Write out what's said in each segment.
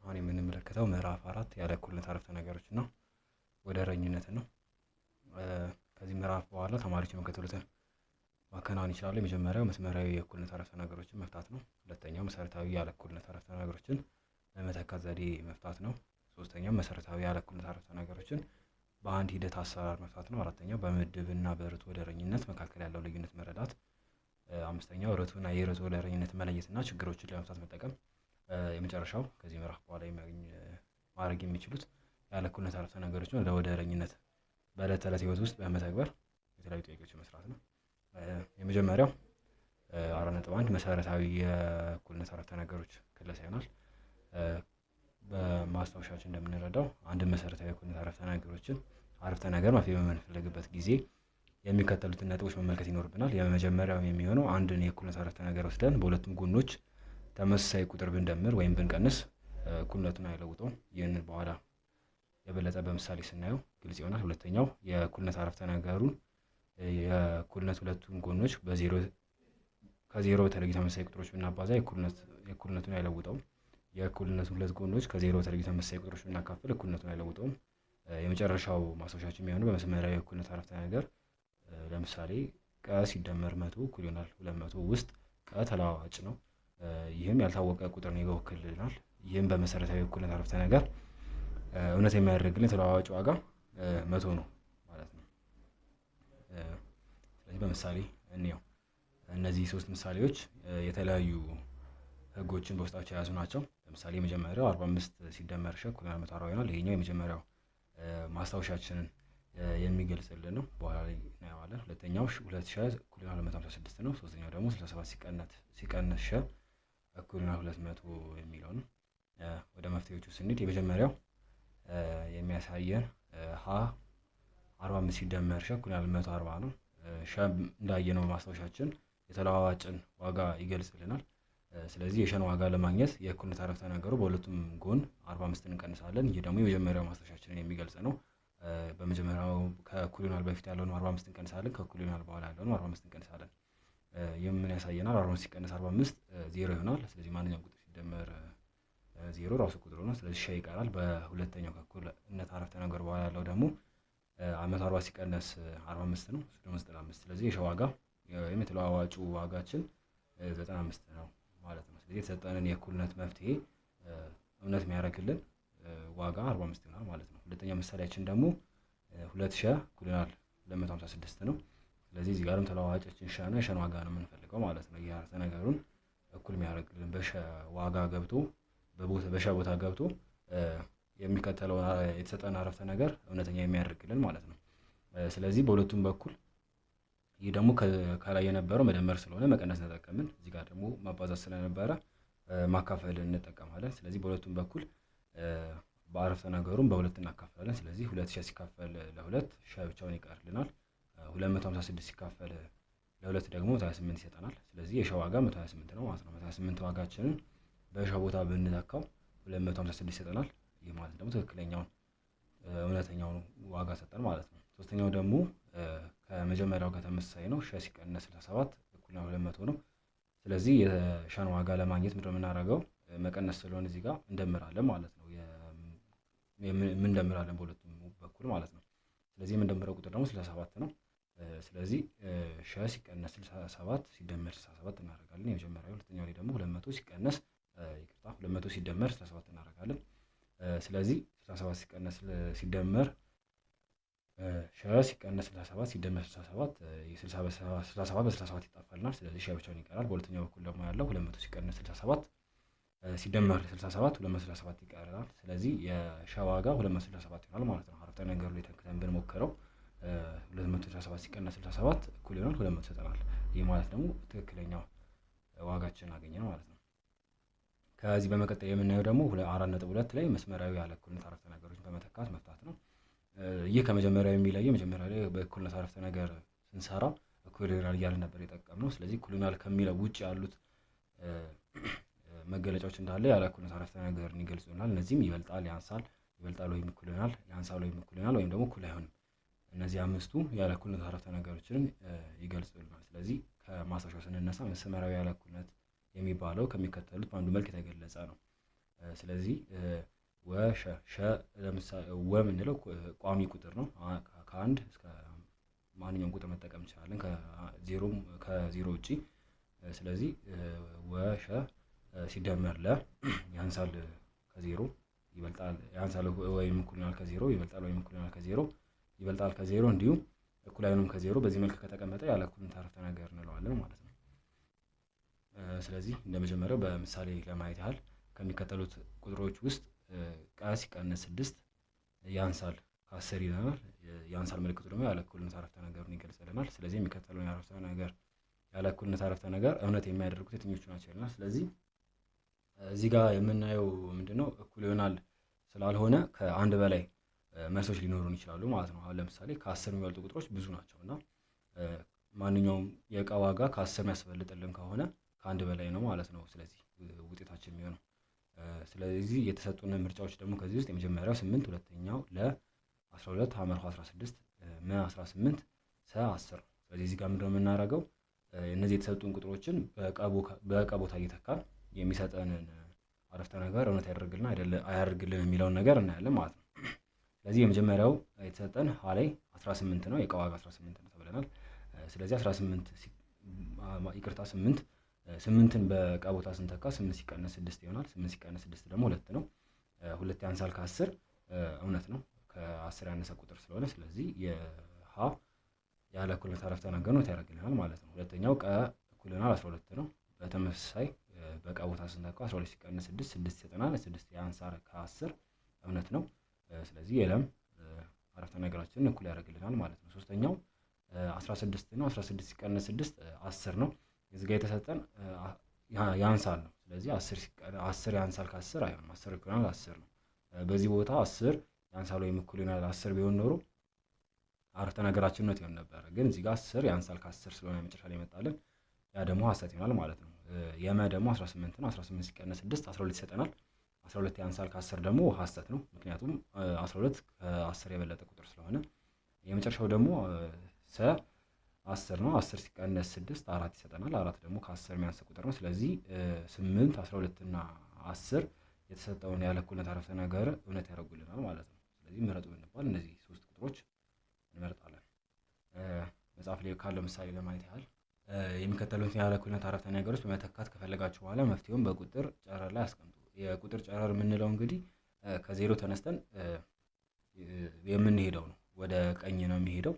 አሁን የምንመለከተው ምዕራፍ 4 ያለ እኩልነት አረፍተ ነገሮች ነው። ወደረኝነት ነው። ከዚህ ምዕራፍ በኋላ ተማሪዎች የሚከተሉትን ማከናወን ይችላሉ። የመጀመሪያው መስመራዊ የእኩልነት አረፍተ ነገሮችን መፍታት ነው። ሁለተኛው መሰረታዊ ያለ እኩልነት አረፍተ ነገሮችን በመተካት ዘዴ መፍታት ነው። ሶስተኛው መሰረታዊ ያለ እኩልነት አረፍተ ነገሮችን በአንድ ሂደት አሰራር መፍታት ነው። አራተኛው በምድብና በርቱዕ ወደረኝነት መካከል ያለው ልዩነት መረዳት። አምስተኛው ርቱዕና የርቱዕ ወደረኝነት መለየትና ችግሮችን ለመፍታት መጠቀም። የመጨረሻው ከዚህ ምዕራፍ በኋላ ማድረግ የሚችሉት ያለ እኩልነት አረፍተ ነገሮችን ለወደረኝነት በዕለት ተዕለት ህይወት ውስጥ በመተግበር የተለያዩ ጥያቄዎችን መስራት ነው። የመጀመሪያው 4.1 መሰረታዊ የእኩልነት አረፍተ ነገሮች ክለሳ ይሆናል። በማስታወሻችን እንደምንረዳው አንድ መሰረታዊ የእኩልነት አረፍተ ነገር መፍትሄ በምንፈልግበት ጊዜ የሚከተሉትን ነጥቦች መመልከት ይኖርብናል። የመጀመሪያው የሚሆነው አንድን የእኩልነት አረፍተ ነገር ወስደን በሁለቱም ጎኖች ተመሳሳይ ቁጥር ብንደምር ወይም ብንቀንስ እኩልነቱን አይለውጠውም። ይህንን በኋላ የበለጠ በምሳሌ ስናየው ግልጽ ይሆናል። ሁለተኛው የእኩልነት አረፍተ ነገሩን የእኩልነት ሁለቱም ጎኖች ከዜሮ በተለዩ ተመሳሳይ ቁጥሮች ብናባዛ የእኩልነቱን አይለውጠውም። የእኩልነቱ ሁለት ጎኖች ከዜሮ በተለዩ ተመሳሳይ ቁጥሮች ብናካፍል እኩልነቱን አይለውጠውም። የመጨረሻው ማስታወሻችን የሚሆነው በመስመራዊ የእኩልነት አረፍተ ነገር ለምሳሌ ቀ ሲደመር 100 እኩል ይሆናል 200 ውስጥ ቀ ተለዋዋጭ ነው። ይህም ያልታወቀ ቁጥር ነው ይወክልልናል። ይህም በመሰረታዊ የእኩልነት አረፍተ ነገር እውነት የሚያደርግልን ተለዋዋጭ ዋጋ 100 ነው ማለት ነው። ስለዚህ በምሳሌ እንየው። እነዚህ ሶስት ምሳሌዎች የተለያዩ ህጎችን በውስጣቸው የያዙ ናቸው። ለምሳሌ የመጀመሪያው 45 ሲደመር ሸ እኩል ይሆናል 140 ይሆናል። ይሄኛው የመጀመሪያው ማስታወሻችንን የሚገልጽልን ነው። በኋላ ላይ እናየዋለን። ሁለተኛው 2000 እኩል ይሆናል 156 ነው። ሶስተኛው ደግሞ 67 ሲቀነስ ሸ እኩል ይሆናል 200 የሚለው ነው። ወደ መፍትሄዎቹ ስንሄድ የመጀመሪያው የሚያሳየን ሀ 45 ሲደመር ሸ እኩል ይሆናል 140 ነው። ሸ እንዳየነው ማስታወሻችን የተለዋዋጭን ዋጋ ይገልጽልናል። ስለዚህ የሸን ዋጋ ለማግኘት የእኩልነት አረፍተ ነገሩ በሁለቱም ጎን 45 እንቀንሳለን። ይህ ደግሞ የመጀመሪያው ማስታወሻችንን የሚገልጽ ነው። በመጀመሪያው ከእኩል ይሆናል በፊት ያለውን 45 እንቀንሳለን፣ ከእኩል ይሆናል በኋላ ያለውን 45 እንቀንሳለን። ይህ ምን ያሳየናል? 45 ሲቀነስ 45 ዜሮ ይሆናል። ስለዚህ ማንኛውም ቁጥር ሲደመር ዜሮ ራሱ ቁጥሩ ነው። ስለዚህ ሸ ይቀራል። በሁለተኛው ከእኩልነት አረፍተ ነገር በኋላ ያለው ደግሞ 140 ሲቀነስ 45 ነው። እሱ ደግሞ 95። ስለዚህ የሸ ዋጋ ወይም የተለዋዋጩ ዋጋችን 95 ነው ማለት ነው። ስለዚህ የተሰጠንን የእኩልነት መፍትሄ እውነት የሚያደርግልን ዋጋ 45 ይሆናል ማለት ነው። ሁለተኛ ምሳሌያችን ደግሞ 2000 እኩል ይሆናል 256 ነው። ስለዚህ እዚህ ጋርም ተለዋዋጫችን ሸ ነው። የሸን ዋጋ ነው የምንፈልገው ማለት ነው። ይህ አረፍተ ነገሩን እኩል የሚያደርግልን በሸ ዋጋ ገብቶ በሸ ቦታ ገብቶ የሚከተለው የተሰጠን አረፍተ ነገር እውነተኛ የሚያደርግልን ማለት ነው። ስለዚህ በሁለቱም በኩል ይህ ደግሞ ከላይ የነበረው መደመር ስለሆነ መቀነስ ተጠቀምን። እዚህ ጋር ደግሞ ማባዛት ስለነበረ ማካፈል እንጠቀማለን። ስለዚህ በሁለቱም በኩል በአረፍተ ነገሩን በሁለት እናካፍላለን። ስለዚህ 2000 ሲካፈል ለ2 ሸ ብቻውን ይቀርልናል። 256 ሲካፈል ለ2 ደግሞ 128 ይሰጠናል። ስለዚህ የሸ ዋጋ 128 ነው ማለት ነው። 128 ዋጋችንን በሸ ቦታ ብንተካው 256 ይሰጠናል። ይህ ማለት ደግሞ ትክክለኛውን እውነተኛውን ዋጋ ሰጠን ማለት ነው። ሶስተኛው ደግሞ ከመጀመሪያው ጋር ተመሳሳይ ነው። ሸ ሲቀነስ 67 እኩል ነው 200 ነው። ስለዚህ የሸን ዋጋ ለማግኘት ምንድነው የምናደርገው? መቀነስ ስለሆነ እዚህ ጋር እንደምራለን ማለት ነው። እንደምራለን በሁለቱም በኩል ማለት ነው። ስለዚህ የምንደምረው ቁጥር ደግሞ 67 ነው። ስለዚህ ሸ ሲቀነስ 67 ሲደመር 67 እናደርጋለን። የመጀመሪያው። ሁለተኛው ላይ ደግሞ 200 ሲቀነስ 200 ሲደመር 67 እናደርጋለን። ስለዚህ 67 ሲቀነስ ሲደመር ሸ ሲቀነስ 67 ሲደመር 67 67 በ67 ይጣፋልናል። ስለዚህ ሸ ብቻውን ይቀራል። በሁለተኛው በኩል ደግሞ ያለው 200 ሲቀነስ 67 ሲደመር 67 267 ይቀራል። ስለዚህ የሸ ዋጋ 267 ይሆናል ማለት ነው። አረፍተ ነገሩ ላይ ተክተን ብንሞክረው 267 ሲቀነስ 67 እኩል ይሆናል 200 ይሰጠናል። ይህ ማለት ደግሞ ትክክለኛው ዋጋችን አገኘን ማለት ነው። ከዚህ በመቀጠል የምናየው ደግሞ 4.2 ላይ መስመራዊ ያለ እኩልነት አረፍተ ነገሮችን በመተካት መፍታት ነው። ይህ ከመጀመሪያው የሚለየው መጀመሪያ ላይ በእኩልነት አረፍተ ነገር ስንሰራ እኩል ይሆናል እያልን ነበር የጠቀምነው። ስለዚህ እኩል ይሆናል ከሚለው ውጭ ያሉት መገለጫዎች እንዳለ ያለ እኩልነት አረፍተ ነገርን ይገልጹልናል። እነዚህም ይበልጣል፣ ያንሳል፣ ይበልጣል ወይም እኩል ይሆናል፣ ያንሳል ወይም እኩል ይሆናል ወይም ደግሞ እኩል አይሆንም። እነዚህ አምስቱ ያለ እኩልነት አረፍተ ነገሮችን ይገልጹልናል። ስለዚህ ከማስታወሻው ስንነሳ መስመራዊ ያለ እኩልነት የሚባለው ከሚከተሉት በአንዱ መልክ የተገለጸ ነው። ስለዚህ ወሸ ሸ ለምሳሌ ወ የምንለው ቋሚ ቁጥር ነው። ከአንድ እስከ ማንኛውም ቁጥር መጠቀም እንችላለን ከዜሮ ውጪ። ስለዚህ ወሸ ሲደመር ለ ያንሳል ከዜሮ ይበልጣል ያንሳል ወይም እኩል ይሆናል ከዜሮ ይበልጣል ወይም እኩል ይሆናል ከዜሮ ይበልጣል ከዜሮ እንዲሁም እኩል አይሆንም ከዜሮ በዚህ መልክ ከተቀመጠ ያለ እኩልነት አረፍተ ነገር እንለዋለን ማለት ነው። ስለዚህ እንደመጀመሪያው በምሳሌ ለማየት ያህል ከሚከተሉት ቁጥሮች ውስጥ ቀ ሲቀነስ 6 ያንሳል ከ10 ይለናል። ያንሳል ምልክቱ ደግሞ ያለ እኩልነት አረፍተ ነገሩን ይገልጽልናል። ስለዚህ የሚከተለውን አረፍተ ነገር ያለ እኩልነት አረፍተ ነገር እውነት የሚያደርጉት የትኞቹ ናቸው ይለናል። ስለዚህ እዚህ ጋር የምናየው ምንድነው እኩል ይሆናል ስላልሆነ ከአንድ በላይ መልሶች ሊኖሩን ይችላሉ ማለት ነው። አሁን ለምሳሌ ከ10 የሚበልጡ ቁጥሮች ብዙ ናቸው እና ማንኛውም የእቃ ዋጋ ከ10 የሚያስበልጥልን ከሆነ ከአንድ በላይ ነው ማለት ነው። ስለዚህ ውጤታችን የሚሆነው ስለዚህ የተሰጡን ምርጫዎች ደግሞ ከዚህ ውስጥ የመጀመሪያው 8፣ ሁለተኛው ለ12፣ ሐመርሖ 16፣ መ 18፣ ሰ 10 ነው። ስለዚህ እዚህ ጋር ምንድነው የምናደርገው እነዚህ የተሰጡን ቁጥሮችን በእቃ ቦታ እየተካን የሚሰጠንን አረፍተ ነገር እውነት ያደርግልና አያደርግልን የሚለውን ነገር እናያለን ማለት ነው። ስለዚህ የመጀመሪያው የተሰጠን ሀ ላይ 18 ነው፣ የእቃ ዋጋ 18 ነው ተብለናል። ስለዚህ 8ን በእቃ ቦታ ስንተካ 8 ሲቀነስ 6 ይሆናል። 8 ሲቀነስ 6 ደግሞ 2 ነው። 2 ያንሳል ከ10 እውነት ነው፣ ከ10 ያነሰ ቁጥር ስለሆነ ስለዚህ የሀ ያለ እኩልነት አረፍተ ነገር ነው ያደርግልናል ማለት ነው። ሁለተኛው ቀ እኩል ይሆናል 12 ነው። በተመሳሳይ በእቃ ቦታ ስንተካ 12 ሲቀነስ 6 6 ይሰጠናል። 6 ያንሳል ከ10 እውነት ነው። ስለዚህ የለም አረፍተ ነገራችንን እኩል ያደርግልናል ማለት ነው። ሶስተኛው 16 ነው። 16 ሲቀነስ 6 10 ነው። እዚህ ጋር የተሰጠን ያንሳል ነው። ስለዚህ 10 ያንሳል ከ10 አይሆንም። 10 እኩል ይሆናል 10 ነው። በዚህ ቦታ 10 ያንሳል ወይም እኩል ይሆናል 10 ቢሆን ኖሮ አረፍተ ነገራችን እውነት ይሆን ነበር። ግን እዚህ ጋር 10 ያንሳል ከ10 ስለሆነ መጨረሻ ላይ ይመጣልን ያ ደግሞ ሐሰት ይሆናል ማለት ነው። የመ ደግሞ 18 ነው። 18 ሲቀነስ 6 12 ይሰጠናል። 12 ያንሳል ከ10 ደግሞ ሐሰት ነው። ምክንያቱም 12 ከ10 የበለጠ ቁጥር ስለሆነ። የመጨረሻው ደግሞ ሰ 10 ነው። 10 ሲቀነስ 6 4 ይሰጠናል። 4 ደግሞ ከ10 የሚያንስ ቁጥር ነው። ስለዚህ 8 12 እና 10 የተሰጠውን ያለ እኩልነት አረፍተ ነገር እውነት ያደርጉልናል ማለት ነው። ስለዚህ ምረጡ ብንባል እነዚህ ሶስት ቁጥሮች እንመርጣለን። መጽሐፍ ላይ ካለው ምሳሌ ለማየት ያህል የሚከተሉትን ያለ እኩልነት አረፍተ ነገሮች በመተካት ከፈለጋችሁ በኋላ መፍትሄውን በቁጥር ጨረር ላይ አስቀምጡ። የቁጥር ጨረር የምንለው እንግዲህ ከዜሮ ተነስተን የምንሄደው ነው፣ ወደ ቀኝ ነው የሚሄደው።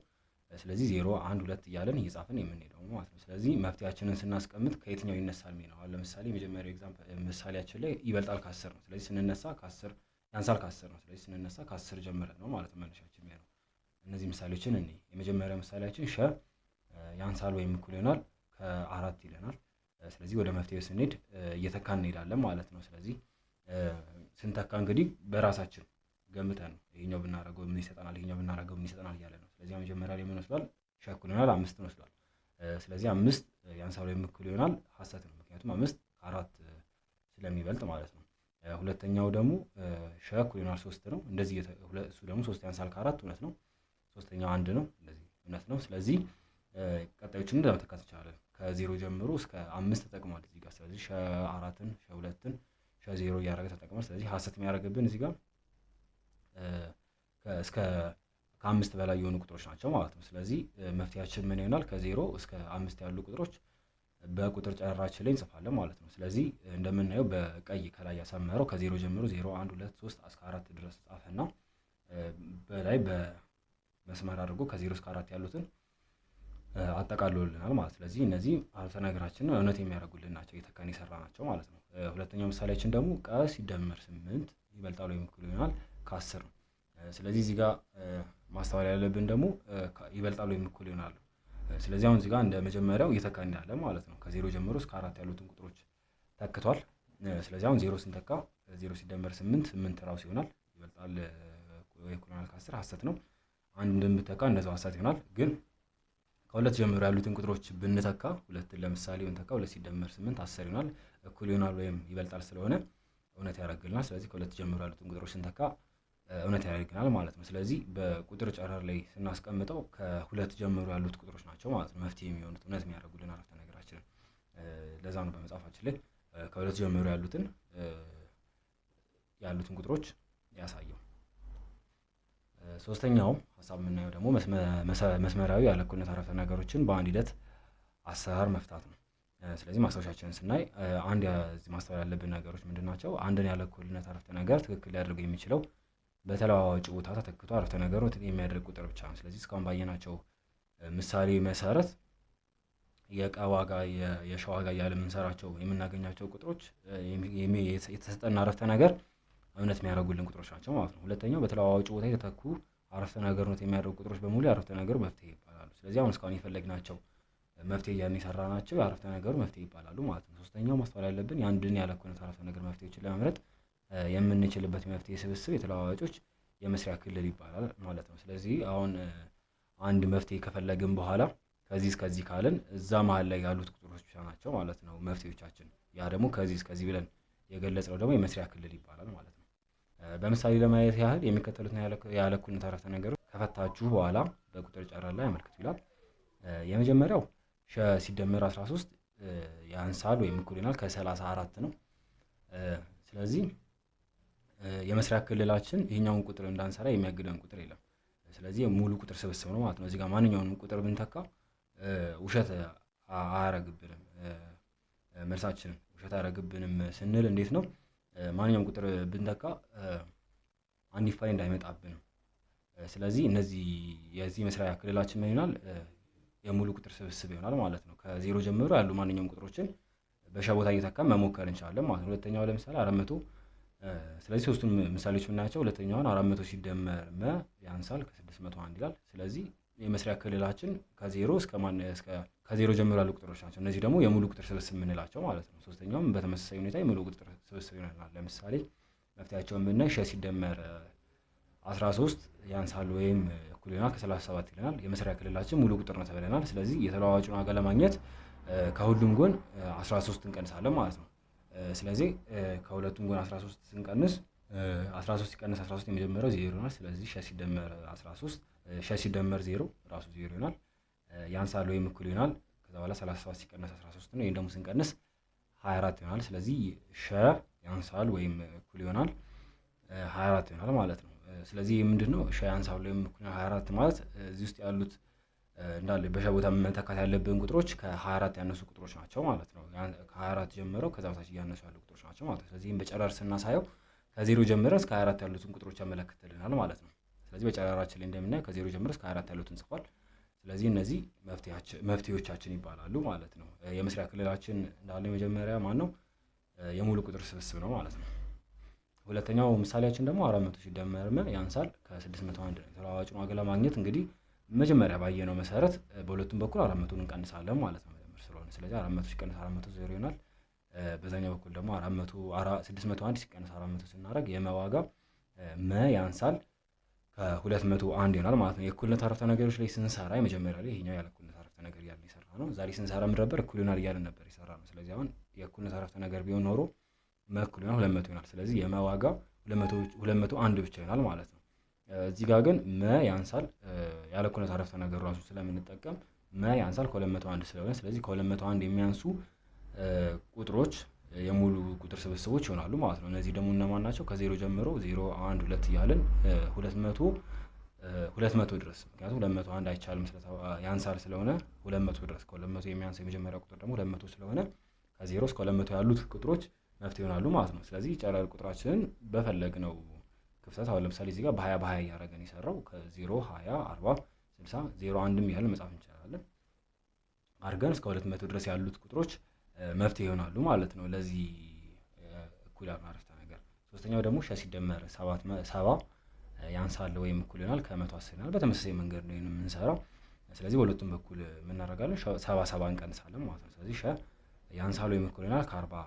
ስለዚህ 0 1 2 እያለን እየጻፍን የምንሄደው ማለት ነው። ስለዚህ መፍትሄያችንን ስናስቀምጥ ከየትኛው ይነሳል የሚለው አሁን ለምሳሌ የመጀመሪያው ኤግዛምፕል ምሳሌያችን ላይ ይበልጣል ከ10 ነው። ስለዚህ ስንነሳ ከ10 ያንሳል ከ10 ነው። ስለዚህ ስንነሳ ከ10 ጀምረን ነው ማለት ነው መነሻችን የሚሆነው። እነዚህ ምሳሌዎችን እኔ የመጀመሪያ ምሳሌያችን ሸ ያንሳል ወይም እኩል ይሆናል ከ4 ይለናል። ስለዚህ ወደ መፍትሄው ስንሄድ እየተካን እንሄዳለን ማለት ነው። ስለዚህ ስንተካ እንግዲህ በራሳችን ገምተን ይሄኛው ብናረገው ምን ይሰጠናል፣ ይሄኛው ብናረገው ምን ይሰጠናል እያለ ነው። ስለዚህ መጀመሪያ ላይ ምን ወስዷል? ሸ እኩል ይሆናል 5 ወስዷል። ስለዚህ 5 ያንሳል ወይም እኩል ይሆናል ሐሰት ነው፣ ምክንያቱም 5 ከ4 ስለሚበልጥ ማለት ነው። ሁለተኛው ደግሞ ሸ እኩል ይሆናል 3 ነው። እንደዚህ እሱ ደግሞ 3 ያንሳል ከ4 እውነት ነው። ሶስተኛው 1 ነው፣ እንደዚህ እውነት ነው። ስለዚህ ቀጣዮችን እንደመተካት እንችላለን። ከ0 ጀምሮ እስከ 5 ተጠቅሟል እዚህ ጋር። ስለዚህ ሸ 4ን ሸ 2ን ሸ 0 እያደረገ ተጠቅሟል። ስለዚህ ሐሰት የሚያደርግብን እዚህ ጋር እስከ ከ5 በላይ የሆኑ ቁጥሮች ናቸው ማለት ነው። ስለዚህ መፍትሄያችን ምን ይሆናል? ከ0 እስከ 5 ያሉ ቁጥሮች በቁጥር ጨረራችን ላይ እንጽፋለን ማለት ነው። ስለዚህ እንደምናየው በቀይ ከላይ ያሰመረው ከ0 ጀምሮ 0 1 2 3 እስከ 4 ድረስ ጻፈና በላይ በመስመር አድርጎ ከ0 እስከ 4 ያሉትን አጠቃልሎልናል ማለት። ስለዚህ እነዚህ አረፍተ ነገራችንን እውነት የሚያደርጉልን ናቸው፣ የተካን የሰራ ናቸው ማለት ነው። ሁለተኛው ምሳሌያችን ደግሞ ቀ ሲደመር 8 ይበልጣል ወይም እኩል ይሆናል ከ10 ነው። ስለዚህ እዚህ ጋር ማስተዋል ያለብን ደግሞ ይበልጣል ወይም እኩል ይሆናል። ስለዚህ አሁን እዚህ ጋር እንደ መጀመሪያው እየተካን እንዳለ ማለት ነው። ከ0 ጀምሮ እስከ 4 ያሉትን ቁጥሮች ተክቷል። ስለዚህ አሁን 0 ስንተካ 0 ሲደመር 8 ራሱ ይሆናል፣ ይበልጣል ወይ እኩል ይሆናል ከ10 ሐሰት ነው። አንድ እንደምተካ እንደዛው ሐሰት ይሆናል። ግን ከሁለት ጀምሮ ያሉትን ቁጥሮች ብንተካ ሁለትን ለምሳሌ ብንተካ 2 ሲደመር 8 10 ይሆናል፣ እኩል ይሆናል ወይም ይበልጣል ስለሆነ እውነት ያደርግልናል። ስለዚህ ከሁለት ጀምሮ ያሉትን ቁጥሮች ስንተካ እውነት ያደርግልናል ማለት ነው። ስለዚህ በቁጥር ጨረር ላይ ስናስቀምጠው ከሁለት ጀምሮ ያሉት ቁጥሮች ናቸው ማለት ነው መፍትሄ የሚሆኑት እውነት የሚያደርጉልን አረፍተ ነገራችንን። ለዛ ነው በመጽሐፋችን ላይ ከሁለት ጀምሮ ያሉትን ያሉትን ቁጥሮች ያሳየው። ሶስተኛው ሐሳብ የምናየው ደግሞ መስመራዊ ያለ እኩልነት አረፍተ ነገሮችን በአንድ ሂደት አሰራር መፍታት ነው። ስለዚህ ማስታወሻችንን ስናይ አንድ እዚህ ማስተዋል ያለብን ነገሮች ምንድናቸው? አንድን ያለ እኩልነት አረፍተ ነገር ትክክል ሊያደርገው የሚችለው በተለዋዋጭ ቦታ ተተክቶ አረፍተ ነገሩ የሚያደርግ ቁጥር ብቻ ነው። ስለዚህ እስካሁን ባየናቸው ምሳሌ መሰረት የዕቃ ዋጋ፣ የሸ ዋጋ እያለ የምንሰራቸው የምናገኛቸው ቁጥሮች የተሰጠን አረፍተ ነገር እውነት የሚያደርጉልን ቁጥሮች ናቸው ማለት ነው። ሁለተኛው በተለዋዋጭ ቦታ የተተኩ አረፍተ ነገሩን የሚያደርጉ ቁጥሮች በሙሉ የአረፍተ ነገሩ መፍትሄ ይባላሉ። ስለዚህ አሁን እስካሁን የፈለግናቸው መፍትሄ እያልን የሰራናቸው የአረፍተ ነገሩ መፍትሄ ይባላሉ ማለት ነው። ሶስተኛው ማስተዋል ያለብን የአንድን ያለ እኩልነት አረፍተ ነገር መፍትሄዎችን ለመምረጥ የምንችልበት መፍትሄ ስብስብ የተለዋዋጮች የመስሪያ ክልል ይባላል ማለት ነው። ስለዚህ አሁን አንድ መፍትሄ ከፈለግን በኋላ ከዚህ እስከዚህ ካልን እዛ መሀል ላይ ያሉት ቁጥሮች ብቻ ናቸው ማለት ነው መፍትሄዎቻችን። ያ ደግሞ ከዚህ እስከዚህ ብለን የገለጽነው ደግሞ የመስሪያ ክልል ይባላል ማለት ነው። በምሳሌ ለማየት ያህል የሚከተሉትን ያለ እኩልነት አረፍተ ነገሮች ከፈታችሁ በኋላ በቁጥር ጨረር ላይ አመልክቱ ይላል። የመጀመሪያው ሸ ሲደመር 13 ያንሳል ወይም እኩል ይሆናል ከ34 ነው። ስለዚህ የመስሪያ ክልላችን ይሄኛውን ቁጥር እንዳንሰራ የሚያግደን ቁጥር የለም። ስለዚህ ሙሉ ቁጥር ስብስብ ነው ማለት ነው። እዚህ ጋር ማንኛውንም ቁጥር ብንተካ ውሸት አያረግብንም። መልሳችንን ውሸት አያረግብንም ስንል እንዴት ነው? ማንኛውም ቁጥር ብንተካ አንዲፋይንድ አይመጣብንም። ስለዚህ እነዚህ የዚህ መስሪያ ክልላችን ምን ይሆናል? የሙሉ ቁጥር ስብስብ ይሆናል ማለት ነው። ከዜሮ ጀምሮ ያሉ ማንኛውም ቁጥሮችን በሸ ቦታ እየተካን መሞከር እንችላለን ማለት ነው። ሁለተኛው ለምሳሌ 400 ስለዚህ ሶስቱን ምሳሌዎች ብናያቸው ሁለተኛውን 400 ሲደመር መ ያንሳል ከ601 ይላል። ስለዚህ የመስሪያ ክልላችን ከዜሮ ከዜሮ ጀምሮ ያሉ ቁጥሮች ናቸው። እነዚህ ደግሞ የሙሉ ቁጥር ስብስብ የምንላቸው ማለት ነው። ሶስተኛውም በተመሳሳይ ሁኔታ የሙሉ ቁጥር ስብስብ ይሆናል። ለምሳሌ መፍትሄያቸውን ብናይ ሸ ሲደመር 13 ያንሳል ወይም እኩል ይሆናል ከ37 ይለናል። የመስሪያ ክልላችን ሙሉ ቁጥር ነው ተብለናል። ስለዚህ የተለዋዋጩን ዋጋ ለማግኘት ከሁሉም ጎን 13 እንቀንሳለን ማለት ነው። ስለዚህ ከሁለቱም ጎን 13 ስንቀንስ 13 ሲቀንስ 13 የመጀመሪያው 0 ይሆናል። ስለዚህ ሸ ሲደመር 13 ሸ ሲደመር 0 ራሱ 0 ይሆናል። ያንሳል ወይም እኩል ይሆናል ከዛ በኋላ 37 ሲቀነስ 13 ነው። ይሄን ደግሞ ስንቀንስ 24 ይሆናል። ስለዚህ ሸ ያንሳል ወይም እኩል ይሆናል 24 ይሆናል ማለት ነው። ስለዚህ ምንድነው ሸ ያንሳል ወይም እኩል 24 ማለት እዚህ ውስጥ ያሉት እንዳለ በሸ ቦታ መተካት ያለብን ቁጥሮች ከ24 ያነሱ ቁጥሮች ናቸው ማለት ነው። ከ24 ጀምረው ከዛ በታች እያነሱ ያሉ ቁጥሮች ናቸው ማለት ነው። ስለዚህ በጨረር ስናሳየው ከዜሮ ጀምረን እስከ 24 ያሉትን ቁጥሮች ያመለክትልናል ማለት ነው። ስለዚህ በጨረራችን ላይ እንደምናየው ከዜሮ ጀምረን እስከ 24 ያሉትን ጽፏል። ስለዚህ እነዚህ መፍትሄዎቻችን ይባላሉ ማለት ነው። የመስሪያ ክልላችን እንዳለ መጀመሪያ ማን ነው? የሙሉ ቁጥር ስብስብ ነው ማለት ነው። ሁለተኛው ምሳሌያችን ደግሞ 400 ሲደመር መ ያንሳል ከ601 ነው። የተለዋዋጩን ዋጋ ለማግኘት እንግዲህ መጀመሪያ ባየነው መሰረት በሁለቱም በኩል 400ን እንቀንሳለን ማለት ነው መጀመር ስለሆነ። ስለዚህ 400 ሲቀነስ 400 0 ይሆናል። በዛኛው በኩል ደግሞ 601 ሲቀነስ 400 ስናደርግ የመዋጋ መ ያንሳል ከ201 ይሆናል ማለት ነው። የእኩልነት አረፍተ ነገሮች ላይ ስንሰራ የመጀመሪያ ላይ ይሄኛው ያለ እኩልነት አረፍተ ነገር እያልን የሰራ ነው። ዛሬ ስንሰራ ምን ነበር? እኩል ይሆናል እያልን ነበር የሰራ ነው። ስለዚህ አሁን የእኩልነት አረፍተ ነገር ቢሆን ኖሮ መ እኩል ይሆናል 200 ይሆናል። ስለዚህ የመዋጋ 201 ብቻ ይሆናል ማለት ነው። እዚህ ጋር ግን መ ያንሳል ያለ እኩልነት አረፍተ ነገር ራሱ ስለምንጠቀም መ ያንሳል ከ201 ስለሆነ ስለዚህ ከ201 የሚያንሱ ቁጥሮች የሙሉ ቁጥር ስብስቦች ይሆናሉ ማለት ነው። እነዚህ ደግሞ እነማን ናቸው? ከዜሮ ጀምሮ 0 1 2 እያልን 200 ድረስ ምክንያቱም 201 አይቻልም ያንሳል ስለሆነ 200 ድረስ ከ200 የሚያንስ የመጀመሪያ ቁጥር ደግሞ 200 ስለሆነ ከ0 እስከ 200 ያሉት ቁጥሮች መፍትሄ ይሆናሉ ማለት ነው። ስለዚህ ጨረር ቁጥራችንን በፈለግነው ክፍተት አሁን ለምሳሌ እዚህ ጋር በ20 እያደረገን የሰራው ከ0 20 40 60 01ም ያህል መጻፍ እንችላለን አድርገን እስከ 200 ድረስ ያሉት ቁጥሮች መፍትሄ ይሆናሉ ማለት ነው ለዚህ እኩል ያልሆነ አረፍተ ነገር። ሶስተኛው ደግሞ ሸ ሲደመር 70 ያንሳል ወይም እኩል ይሆናል ከ110 ይሆናል። በተመሳሳይ መንገድ ነው የምንሰራው። ስለዚህ በሁለቱም በኩል ምን እናደርጋለን? 70 እንቀንሳለን ማለት ነው። ስለዚህ ሸ ያንሳል ወይም እኩል ይሆናል ከ40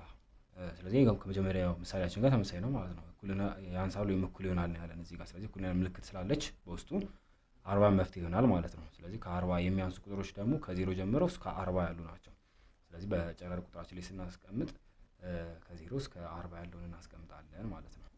ስለዚህ ከመጀመሪያው ምሳሌያችን ጋር ተመሳሳይ ነው ማለት ነው። እኩልና ያንሳል ወይም እኩል ይሆናል ነው ያለን እዚህ ጋር። ስለዚህ እኩል ምልክት ስላለች በውስጡ 40 መፍትሄ ይሆናል ማለት ነው። ስለዚህ ከ40 የሚያንሱ ቁጥሮች ደግሞ ከዜሮ ጀምሮ እስከ 40 ያሉ ናቸው። ስለዚህ በጨረር ቁጥራችን ላይ ስናስቀምጥ ከ0 እስከ 40 ያለውን እናስቀምጣለን ማለት ነው።